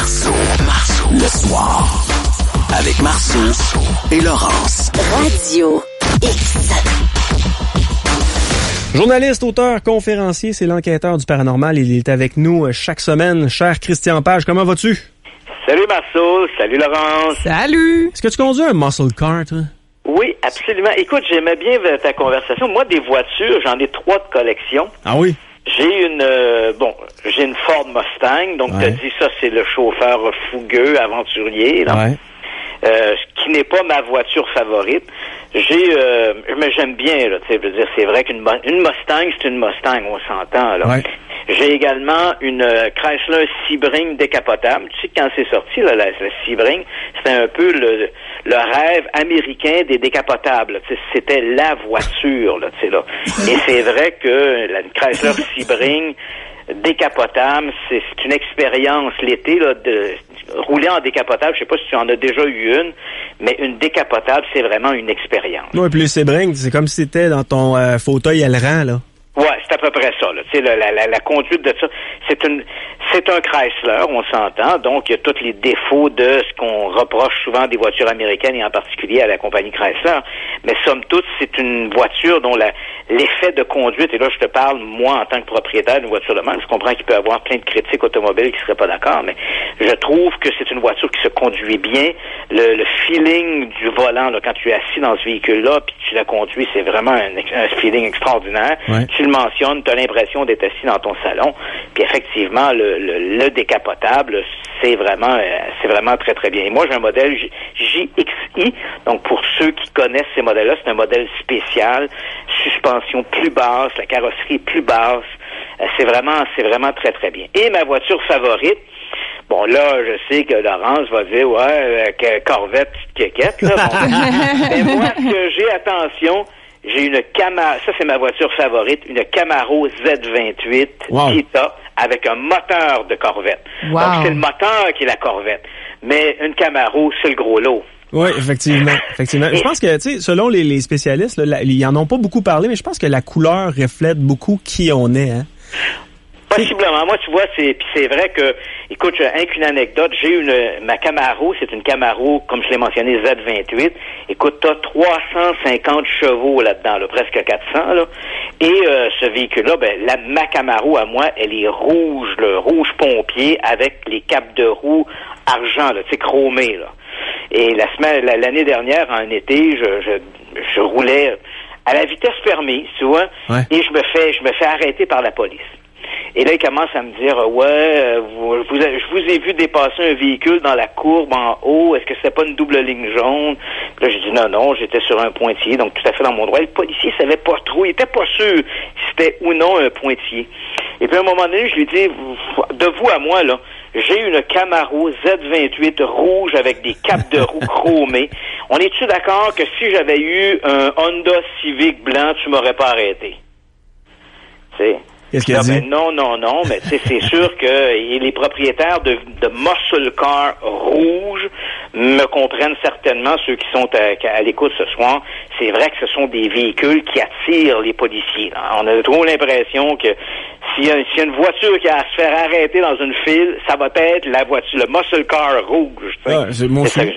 Le soir, avec Marceau et Laurence. Radio X. Journaliste, auteur, conférencier, c'est l'enquêteur du paranormal. Il est avec nous chaque semaine. Cher Christian Page, comment vas-tu? Salut Marceau, salut Laurence. Salut! Est-ce que tu conduis un muscle car, toi? Oui, absolument. Écoute, j'aimais bien ta conversation. Moi, des voitures, j'en ai 3 de collection. Ah oui? J'ai une Ford Mustang, donc t'as dit ça, c'est le chauffeur fougueux, aventurier, là. Qui n'est pas ma voiture favorite. Mais j'aime bien, là, tu sais, je veux dire, c'est vrai qu'une Mustang, c'est une Mustang, on s'entend, là. Ouais. J'ai également une Chrysler Sebring décapotable. Tu sais, quand c'est sorti, là, la Sebring, c'était un peu le rêve américain des décapotables. Tu sais, c'était la voiture, là, tu sais, là. Et c'est vrai que la Chrysler Sebring décapotable, c'est une expérience l'été, là, de rouler en décapotable. Je sais pas si tu en as déjà eu une, mais une décapotable, c'est vraiment une expérience. Oui, puis le Sebring, c'est comme si c'était dans ton fauteuil aileron, là. Ouais, c'est à peu près ça, là. Tu sais, la conduite de ça, c'est un Chrysler, on s'entend, donc il y a tous les défauts de ce qu'on reproche souvent des voitures américaines et en particulier à la compagnie Chrysler. Mais somme toute, c'est une voiture dont l'effet de conduite, et là je te parle, moi, en tant que propriétaire d'une voiture de même, je comprends qu'il peut y avoir plein de critiques automobiles qui seraient pas d'accord, mais je trouve que c'est une voiture qui se conduit bien. Le feeling du volant, là, quand tu es assis dans ce véhicule-là, puis tu la conduis, c'est vraiment un feeling extraordinaire. Ouais. Tu le mentionnes, tu as l'impression d'être assis dans ton salon, puis effectivement, le décapotable, c'est vraiment très, très bien. Et moi, j'ai un modèle JXI, donc pour ceux qui connaissent ces modèles-là, c'est un modèle spécial, suspension plus basse, la carrosserie plus basse, c'est vraiment très, très bien. Et ma voiture favorite, bon, là, je sais que Laurence va dire, Corvette, petite quéquette, là. Bon. Mais moi, ce que j'ai, attention, j'ai une Camaro, ça c'est ma voiture favorite, une Camaro Z28 Kita avec un moteur de Corvette. Wow. Donc c'est le moteur qui est la Corvette. Mais une Camaro, c'est le gros lot. Oui, effectivement. Je pense que, tu sais, selon les spécialistes, là, ils en ont pas beaucoup parlé, mais je pense que la couleur reflète beaucoup qui on est, hein. Possiblement. Moi, tu vois, c'est vrai que, écoute, une anecdote, ma Camaro, c'est une Camaro, comme je l'ai mentionné, Z28. Écoute, t'as 350 chevaux là-dedans, là, presque 400, là. Et ce véhicule-là, ma Camaro, à moi, elle est rouge, le rouge pompier, avec les capes de roue argent, là, tu sais, chromées, là. Et l'année dernière, en été, je roulais à la vitesse permise, tu vois, et je me fais arrêter par la police. Et là, il commence à me dire, je vous ai vu dépasser un véhicule dans la courbe en haut. Est-ce que c'était pas une double ligne jaune? Puis là, j'ai dit non, j'étais sur un pointillé, donc tout à fait dans mon droit. Le policier savait pas trop, il était pas sûr si c'était ou non un pointillé. Et puis à un moment donné, je lui dis, de vous à moi, là, j'ai une Camaro Z28 rouge avec des capes de roue chromées. On est-tu d'accord que si j'avais eu un Honda Civic blanc, tu m'aurais pas arrêté? Tu sais? Qu'est-ce qu'il a dit? Non, mais c'est sûr que les propriétaires de muscle car rouge me comprennent certainement, ceux qui sont à l'écoute ce soir. C'est vrai que ce sont des véhicules qui attirent les policiers. On a trop l'impression que s'il y a une voiture qui a à se faire arrêter dans une file, ça va être la voiture, le muscle car rouge.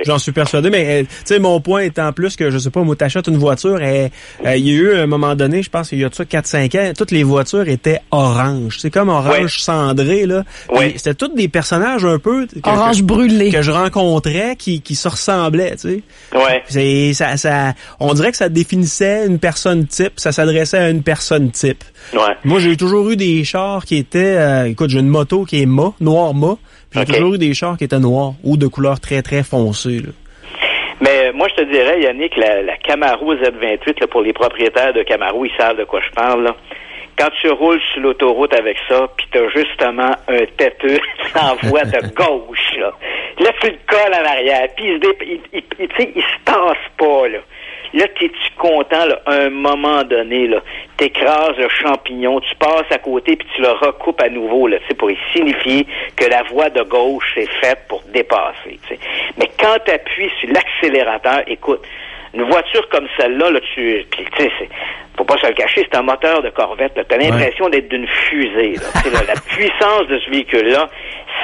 J'en suis persuadé, mais tu sais, mon point étant plus que, je sais pas, moi, t'achètes une voiture et il y a eu un moment donné, je pense qu'il y a 4-5 ans, toutes les voitures étaient orange. C'est comme orange cendré, là. C'était tous des personnages un peu orange brûlé que je rencontrais qui se ressemblaient, tu sais. Ouais. On dirait que ça définissait une personne type, ça s'adressait à une personne type. Ouais. Moi, j'ai toujours eu des chars qui étaient écoute, j'ai une moto qui est noir mat, puis j'ai toujours eu des chars qui étaient noirs ou de couleur très très foncée, là. Mais moi, je te dirais, Yannick, la Camaro Z28, là, pour les propriétaires de Camaro, ils savent de quoi je parle, là. Quand tu roules sur l'autoroute avec ça, pis t'as justement un têteux en voie de gauche, là tu le colles en arrière, pis il se tasse pas, là. Là, t'es-tu content, là, à un moment donné, là, t'écrases le champignon, tu passes à côté, puis tu le recoupes à nouveau, là, tu sais, pour y signifier que la voie de gauche est faite pour dépasser, tu sais. Mais quand t'appuies sur l'accélérateur, écoute, Une voiture comme celle-là, là, puis tu sais, faut pas se le cacher, c'est un moteur de Corvette. Tu as l'impression d'être d'une fusée. Là. La puissance de ce véhicule-là,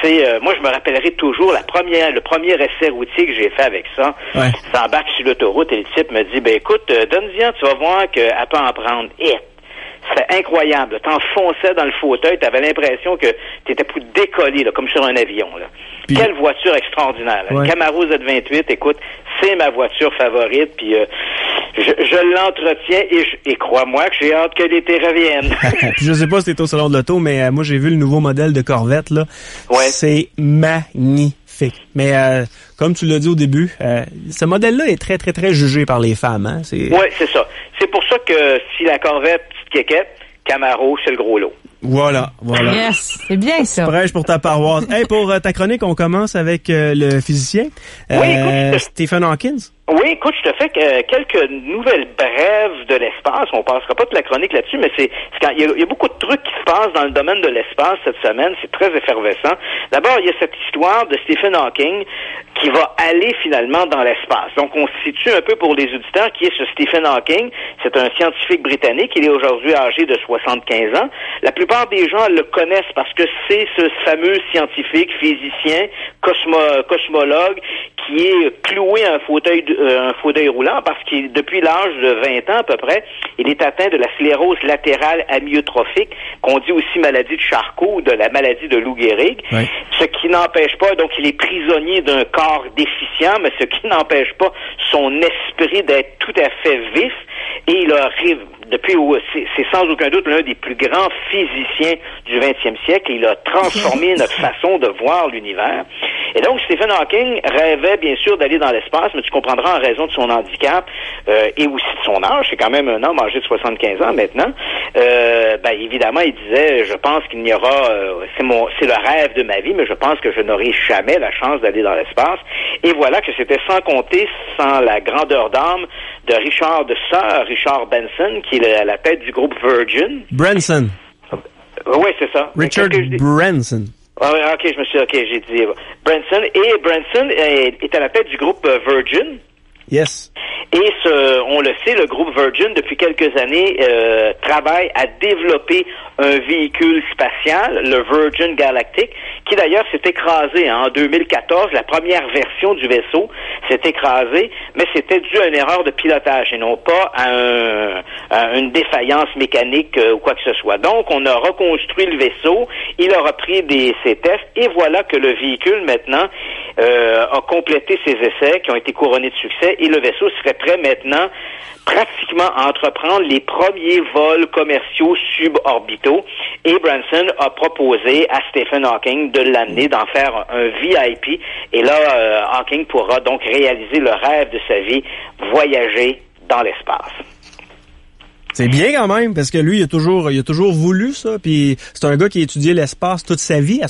c'est... moi, je me rappellerai toujours le premier essai routier que j'ai fait avec ça. Ouais. J'embarque sur l'autoroute et le type me dit, écoute, donne-y-en, tu vas voir qu'elle peut en prendre. C'était incroyable. T'enfonçais dans le fauteuil, t'avais l'impression que t'étais pour décoller, là, comme sur un avion. Là. Puis, quelle voiture extraordinaire. Là. Ouais. Une Camaro Z28, écoute, c'est ma voiture favorite, puis je l'entretiens et crois-moi que j'ai hâte que l'été revienne. Puis je sais pas si t'es au salon de l'auto, mais moi j'ai vu le nouveau modèle de Corvette, là. Ouais. C'est magnifique. Mais comme tu l'as dit au début, ce modèle-là est très, très, très jugé par les femmes. Hein? Oui, c'est ça. C'est pour ça que si la Corvette, petite quéquette, Camaro, c'est le gros lot. Voilà. Yes, c'est bien ça. Prêche pour ta paroisse. Hey, pour ta chronique, on commence avec le physicien. Oui, écoute, Stephen Hawking. Oui, écoute, je te fais quelques nouvelles brèves de l'espace. On passera pas toute la chronique là-dessus, mais c'est quand il y a beaucoup de trucs qui se passent dans le domaine de l'espace cette semaine. C'est très effervescent. D'abord, il y a cette histoire de Stephen Hawking qui va aller finalement dans l'espace. Donc, on se situe un peu pour les auditeurs qui est ce Stephen Hawking. C'est un scientifique britannique. Il est aujourd'hui âgé de 75 ans. La plupart des gens le connaissent parce que c'est ce fameux scientifique, physicien, cosmologue qui est cloué à un fauteuil roulant parce qu'il, depuis l'âge de 20 ans à peu près, il est atteint de la sclérose latérale amyotrophique, qu'on dit aussi maladie de Charcot ou de la maladie de Lou Gehrig. Oui. Ce qui n'empêche pas, donc il est prisonnier d'un corps déficient, mais ce qui n'empêche pas son esprit d'être tout à fait vif. Et il arrive, c'est sans aucun doute l'un des plus grands physiciens du 20e siècle. Il a transformé notre façon de voir l'univers. Et donc, Stephen Hawking rêvait, bien sûr, d'aller dans l'espace, mais tu comprendras en raison de son handicap et aussi de son âge. C'est quand même un homme âgé de 75 ans maintenant. Évidemment, il disait, je pense qu'il n'y aura... c'est le rêve de ma vie, mais je pense que je n'aurai jamais la chance d'aller dans l'espace. Et voilà que c'était sans compter, sans la grandeur d'âme de Richard Benson, qui est à la tête du groupe Virgin. Branson. Oui, c'est ça. Richard Branson. J'ai dit Branson. Et Branson est à la tête du groupe Virgin. Yes. Et on le sait, le groupe Virgin, depuis quelques années, travaille à développer un véhicule spatial, le Virgin Galactic, qui d'ailleurs s'est écrasé en 2014. La première version du vaisseau s'est écrasée, mais c'était dû à une erreur de pilotage et non pas à une défaillance mécanique ou quoi que ce soit. Donc, on a reconstruit le vaisseau, il a repris ses tests, et voilà que le véhicule, maintenant, a complété ses essais qui ont été couronnés de succès, et le vaisseau serait prêt maintenant pratiquement à entreprendre les premiers vols commerciaux suborbitaux. Et Branson a proposé à Stephen Hawking de l'amener, d'en faire un VIP. Et là, Hawking pourra donc réaliser le rêve de sa vie, voyager dans l'espace. C'est bien quand même, parce que lui, il a toujours voulu ça, puis c'est un gars qui a étudié l'espace toute sa vie,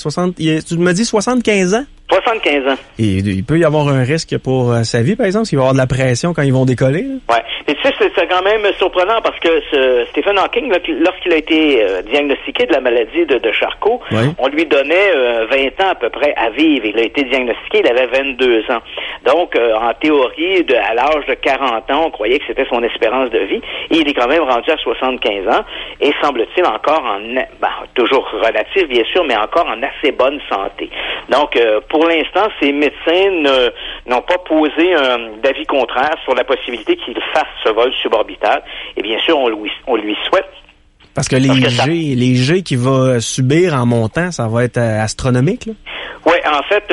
tu me dis 75 ans? 75 ans. Et il peut y avoir un risque pour sa vie, par exemple, s'il va y avoir de la pression quand ils vont décoller. Là. Ouais. Mais tu sais, c'est quand même surprenant parce que Stephen Hawking, lorsqu'il a été diagnostiqué de la maladie de Charcot, ouais. On lui donnait 20 ans à peu près à vivre. Il a été diagnostiqué, il avait 22 ans. Donc, en théorie, à l'âge de 40 ans, on croyait que c'était son espérance de vie. Et il est quand même rendu à 75 ans. Et semble-t-il encore toujours relatif, bien sûr, mais encore en assez bonne santé. Donc, pour l'instant, ces médecins n'ont pas posé d'avis contraire sur la possibilité qu'il fasse ce vol suborbital. Et bien sûr, on lui souhaite. Parce que les jets qu'il va subir en montant, ça va être astronomique, là? Oui, en fait,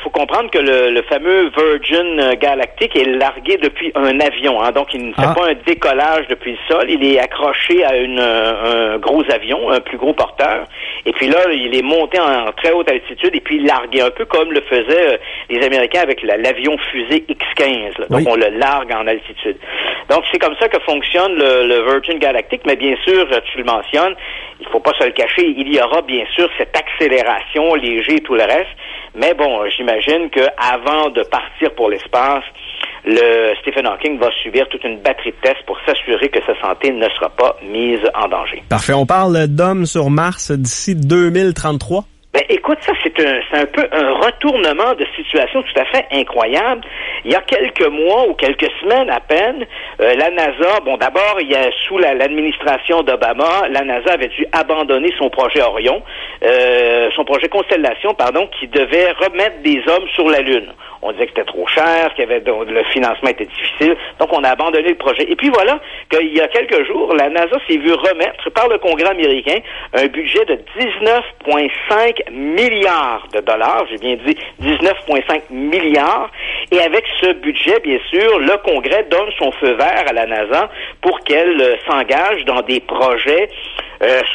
faut comprendre que le fameux Virgin Galactic est largué depuis un avion, hein, donc il ne fait pas un décollage depuis le sol, il est accroché à un gros avion, un plus gros porteur, et puis là, il est monté en très haute altitude et puis largué, un peu comme le faisaient les Américains avec l'avion fusée X-15, là. Donc on le largue en altitude. Donc c'est comme ça que fonctionne le Virgin Galactic, mais bien sûr, tu le mentionnes, il faut pas se le cacher, il y aura bien sûr cette accélération léger et tout le reste. Mais bon, j'imagine que avant de partir pour l'espace, Stephen Hawking va subir toute une batterie de tests pour s'assurer que sa santé ne sera pas mise en danger. Parfait. On parle d'hommes sur Mars d'ici 2033. Ben, écoute, ça, c'est un peu un retournement de situation tout à fait incroyable. Il y a quelques mois ou quelques semaines à peine, la NASA, bon, d'abord, sous l'administration d'Obama, la NASA avait dû abandonner son projet Orion, son projet Constellation, qui devait remettre des hommes sur la Lune. On disait que c'était trop cher, le financement était difficile, donc on a abandonné le projet. Et puis voilà, qu'il y a quelques jours, la NASA s'est vue remettre par le Congrès américain un budget de 19,5 milliards de dollars, j'ai bien dit 19,5 milliards, et avec ce budget, bien sûr, le Congrès donne son feu vert à la NASA pour qu'elle s'engage dans des projets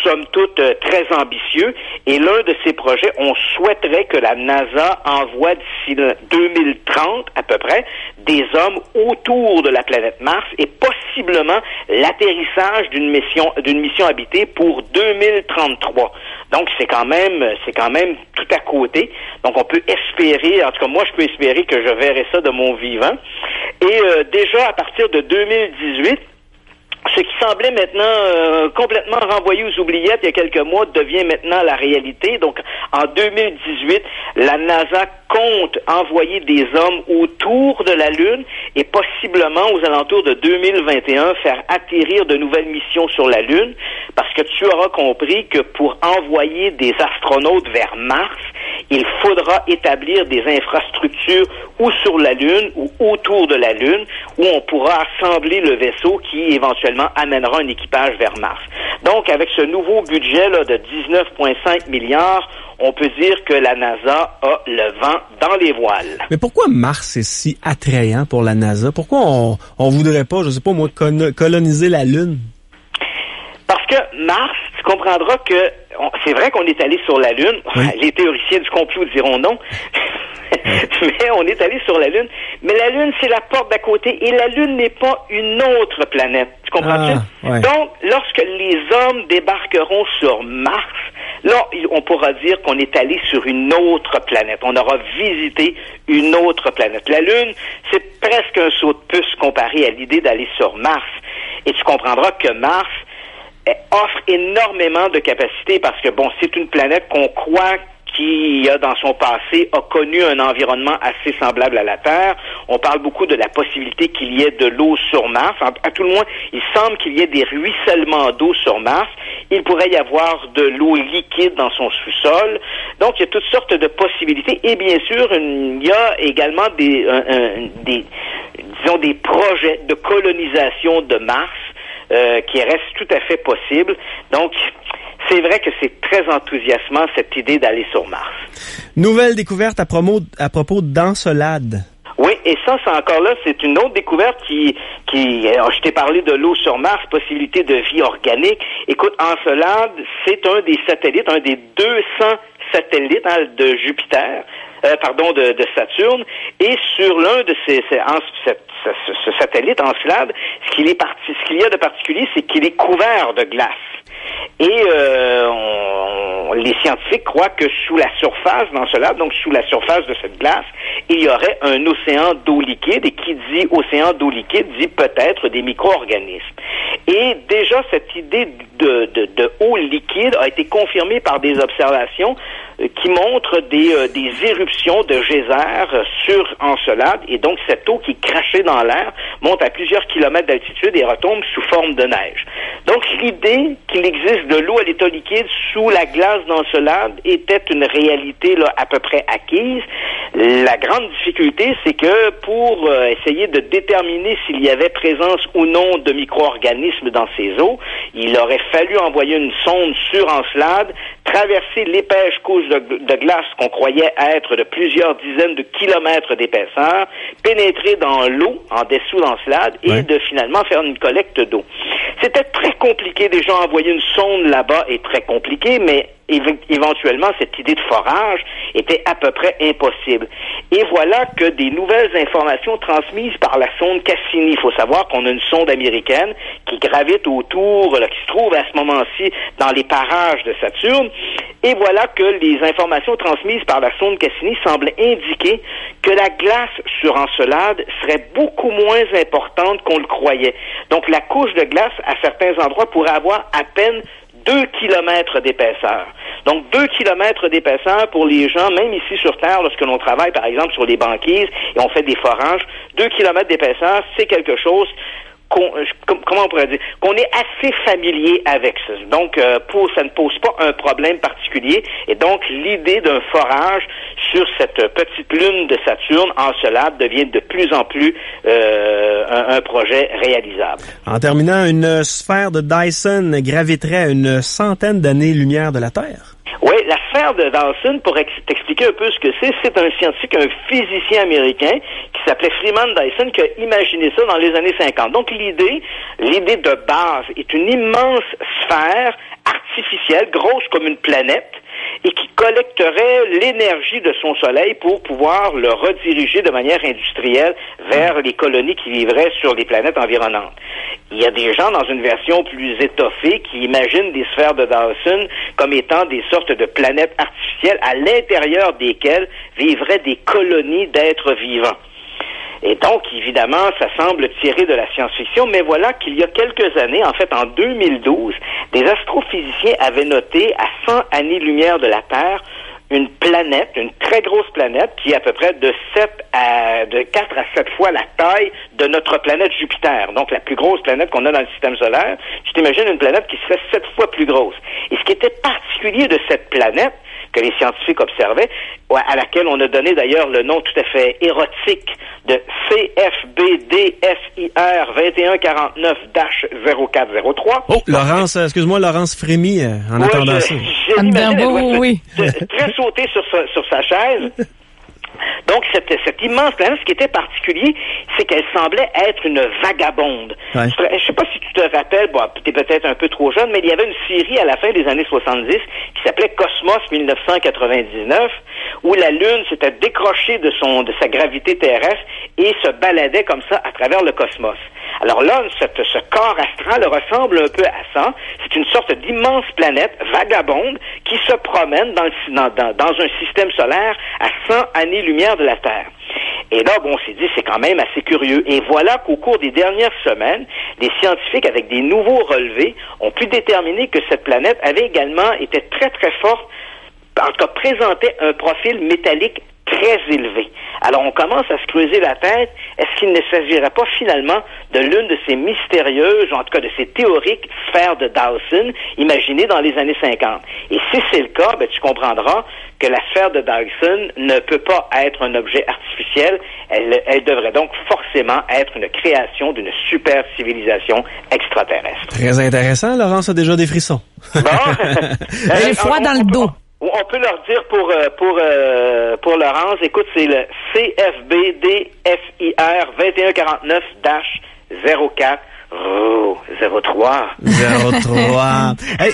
somme toute très ambitieux, et l'un de ces projets, on souhaiterait que la NASA envoie d'ici 2030 à peu près des hommes autour de la planète Mars et possiblement l'atterrissage d'une mission habitée pour 2033. Donc c'est quand même tout à côté. Donc on peut espérer, en tout cas moi je peux espérer que je verrai ça de mon vivant. Et déjà à partir de 2018, ce qui semblait maintenant complètement renvoyé aux oubliettes il y a quelques mois devient maintenant la réalité. Donc, en 2018, la NASA compte envoyer des hommes autour de la Lune et possiblement aux alentours de 2021 faire atterrir de nouvelles missions sur la Lune, parce que tu auras compris que pour envoyer des astronautes vers Mars, il faudra établir des infrastructures ou sur la Lune ou autour de la Lune où on pourra assembler le vaisseau qui éventuellement amènera un équipage vers Mars. Donc, avec ce nouveau budget là, de 19,5 milliards, on peut dire que la NASA a le vent dans les voiles. Mais pourquoi Mars est si attrayant pour la NASA? Pourquoi on voudrait pas, je sais pas moi, coloniser la Lune? Parce que Mars, tu comprendras que c'est vrai qu'on est allé sur la Lune. Oui. Les théoriciens du complot diront non. Mais on est allé sur la Lune. Mais la Lune, c'est la porte d'à côté. Et la Lune n'est pas une autre planète. Tu comprends-tu? Ouais. Donc, lorsque les hommes débarqueront sur Mars, là, on pourra dire qu'on est allé sur une autre planète. On aura visité une autre planète. La Lune, c'est presque un saut de puce comparé à l'idée d'aller sur Mars. Et tu comprendras que Mars offre énormément de capacités parce que, bon, c'est une planète qu'on croit qui dans son passé a connu un environnement assez semblable à la Terre. On parle beaucoup de la possibilité qu'il y ait de l'eau sur Mars. À tout le moins, il semble qu'il y ait des ruissellements d'eau sur Mars. Il pourrait y avoir de l'eau liquide dans son sous-sol. Donc, il y a toutes sortes de possibilités. Et bien sûr, il y a également des projets de colonisation de Mars qui restent tout à fait possibles. Donc, c'est vrai que c'est très enthousiasmant, cette idée d'aller sur Mars. Nouvelle découverte à propos d'Encelade. Oui, et ça, c'est encore là, c'est une autre découverte qui je t'ai parlé de l'eau sur Mars, possibilité de vie organique. Écoute, Encelade, c'est un des satellites, un des 200 satellites de Jupiter, de Saturne, et sur l'un de ce satellite, Encelade, ce qu'il y a de particulier, c'est qu'il est couvert de glace. Et les scientifiques croient que sous la surface d'Encelade, donc sous la surface de cette glace, il y aurait un océan d'eau liquide, et qui dit océan d'eau liquide dit peut-être des micro-organismes. Et déjà, cette idée de eau liquide a été confirmée par des observations qui montrent des éruptions de geysers sur Encelade, et donc cette eau qui est crachée dans l'air monte à plusieurs kilomètres d'altitude et retombe sous forme de neige. Donc l'idée qu'il existe de l'eau à l'état liquide sous la glace d'Encelade était une réalité là à peu près acquise. La grande difficulté, c'est que pour essayer de déterminer s'il y avait présence ou non de micro-organismes dans ces eaux, il aurait fallu envoyer une sonde sur Encelade, traverser l'épaisse couche de glace qu'on croyait être de plusieurs dizaines de kilomètres d'épaisseur, pénétrer dans l'eau en dessous d'Encelade et de finalement faire une collecte d'eau. C'était très compliqué. Déjà, envoyer une sonde là-bas est très compliqué, mais éventuellement, cette idée de forage était à peu près impossible. Et voilà que des nouvelles informations transmises par la sonde Cassini. Il faut savoir qu'on a une sonde américaine qui gravite autour, qui se trouve à ce moment-ci dans les parages de Saturne. Et voilà que les informations transmises par la sonde Cassini semblent indiquer que la glace sur Encelade serait beaucoup moins importante qu'on le croyait. Donc la couche de glace, à certains endroits, pourrait avoir à peine 2 kilomètres d'épaisseur. Donc 2 kilomètres d'épaisseur pour les gens, même ici sur Terre, lorsque l'on travaille par exemple sur les banquises et on fait des forages, 2 kilomètres d'épaisseur, c'est quelque chose comment on pourrait dire, qu'on est assez familier avec ça. Donc, ça ne pose pas un problème particulier. Et donc, l'idée d'un forage sur cette petite lune de Saturne encelable devient de plus en plus un projet réalisable. En terminant, une sphère de Dyson graviterait à une centaine d'années-lumière de la Terre. Oui, la sphère de Dyson, pour t'expliquer un peu ce que c'est un scientifique, un physicien américain qui s'appelait Freeman Dyson qui a imaginé ça dans les années 50. Donc l'idée de base est une immense sphère artificielle, grosse comme une planète, et qui collecterait l'énergie de son soleil pour pouvoir le rediriger de manière industrielle vers les colonies qui vivraient sur les planètes environnantes. Il y a des gens dans une version plus étoffée qui imaginent des sphères de Dyson comme étant des sortes de planètes artificielles à l'intérieur desquelles vivraient des colonies d'êtres vivants. Et donc, évidemment, ça semble tirer de la science-fiction, mais voilà qu'il y a quelques années, en fait en 2012, des astrophysiciens avaient noté à 100 années-lumière de la Terre une planète, une très grosse planète, qui est à peu près de 4 à 7 fois la taille de notre planète Jupiter, donc la plus grosse planète qu'on a dans le système solaire. Tu t'imagines une planète qui serait 7 fois plus grosse. Et ce qui était particulier de cette planète, que les scientifiques observaient, à laquelle on a donné d'ailleurs le nom tout à fait érotique de CFB-DSIR 2149-0403. Oh, Laurence, excuse-moi, Laurence frémit en attendant ça. Oui. Très sauté sur sa chaise. Donc, cette immense planète, ce qui était particulier, c'est qu'elle semblait être une vagabonde. Ouais. Je sais pas si tu te rappelles, tu es peut-être un peu trop jeune, mais il y avait une série à la fin des années 70 qui s'appelait Cosmos 1999, où la Lune s'était décrochée de sa gravité terrestre et se baladait comme ça à travers le cosmos. Alors là, ce corps astral ressemble un peu à ça. C'est une sorte d'immense planète vagabonde qui se promène dans un système solaire à 100 années-lumière de la Terre. Et là, on s'est dit, c'est quand même assez curieux. Et voilà qu'au cours des dernières semaines, les scientifiques, avec des nouveaux relevés, ont pu déterminer que cette planète avait également été très, très forte, en tout cas présentait un profil métallique très élevé. Alors, on commence à se creuser la tête. Est-ce qu'il ne s'agirait pas finalement de l'une de ces mystérieuses, ou en tout cas de ces théoriques sphères de Dyson imaginées dans les années 50? Et si c'est le cas, tu comprendras que la sphère de Dyson ne peut pas être un objet artificiel. Elle devrait donc forcément être une création d'une super civilisation extraterrestre. Très intéressant. Laurence a déjà des frissons. Bon. J'ai froid dans le dos. On peut leur dire pour Laurence, écoute, c'est le CFB-DSIR 2149-04. Oh, 03. Hey,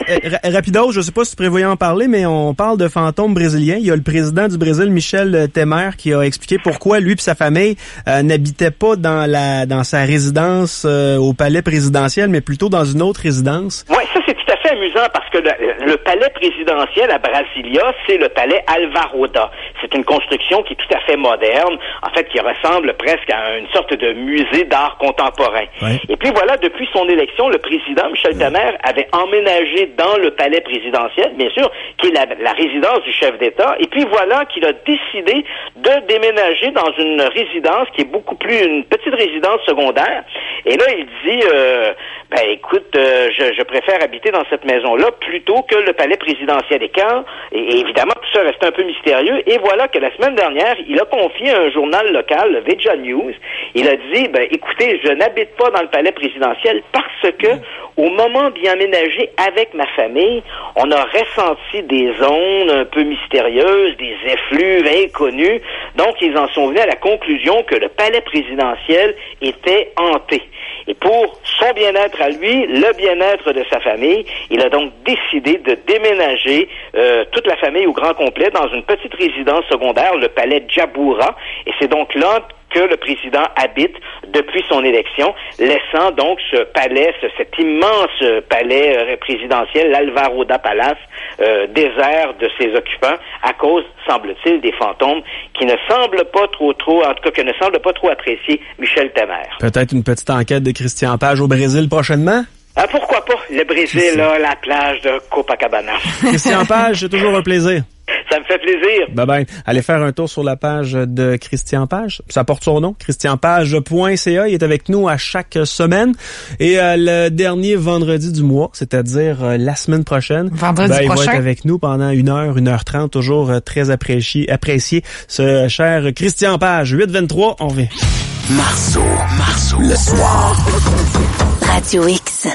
rapido, je sais pas si tu prévoyais en parler, mais on parle de fantômes brésiliens. Il y a le président du Brésil, Michel Temer, qui a expliqué pourquoi lui et sa famille n'habitaient pas dans sa résidence au palais présidentiel, mais plutôt dans une autre résidence. Oui, ça c'est tout à fait amusant parce que le palais présidentiel à Brasilia, c'est le palais Alvarado. C'est une construction qui est tout à fait moderne, en fait qui ressemble presque à une sorte de musée d'art contemporain. Ouais. Et puis voilà, depuis son élection, le président Michel Temer avait emménagé dans le palais présidentiel, bien sûr, qui est la résidence du chef d'État. Et puis voilà qu'il a décidé de déménager dans une résidence qui est beaucoup plus une petite résidence secondaire. Et là, il dit, écoute, je préfère habiter dans cette maison-là plutôt que le palais présidentiel. Et évidemment, tout ça reste un peu mystérieux. Et voilà que la semaine dernière, il a confié à un journal local, le Veja News, il a dit, écoutez, je n'habite pas dans le palais présidentiel parce que, au moment d'y emménager avec ma famille, on a ressenti des ondes un peu mystérieuses, des effluves inconnus. Donc, ils en sont venus à la conclusion que le palais présidentiel était hanté. Et pour son bien-être à lui, le bien-être de sa famille, il a donc décidé de déménager toute la famille au grand complet dans une petite résidence secondaire, le palais Jaboura. Et c'est donc là que le président habite depuis son élection, laissant donc ce palais, cet immense palais présidentiel, l'Alvarado Palace, désert de ses occupants à cause, semble-t-il, des fantômes qui ne semblent pas trop, en tout cas, que ne semblent pas trop apprécier Michel Temer. Peut-être une petite enquête de Christian Page au Brésil prochainement? Pourquoi pas? Le Brésil, là, la plage de Copacabana. Christian Page, c'est toujours un plaisir. Ça me fait plaisir. Bye-bye. Allez faire un tour sur la page de Christian Page. Ça porte son nom, christianpage.ca. Il est avec nous à chaque semaine. Et le dernier vendredi du mois, c'est-à-dire la semaine prochaine, vendredi il prochain, va être avec nous pendant 1h30, toujours très apprécié ce cher Christian Page. 8h23, on revient. Marceau, le soir. Radio X.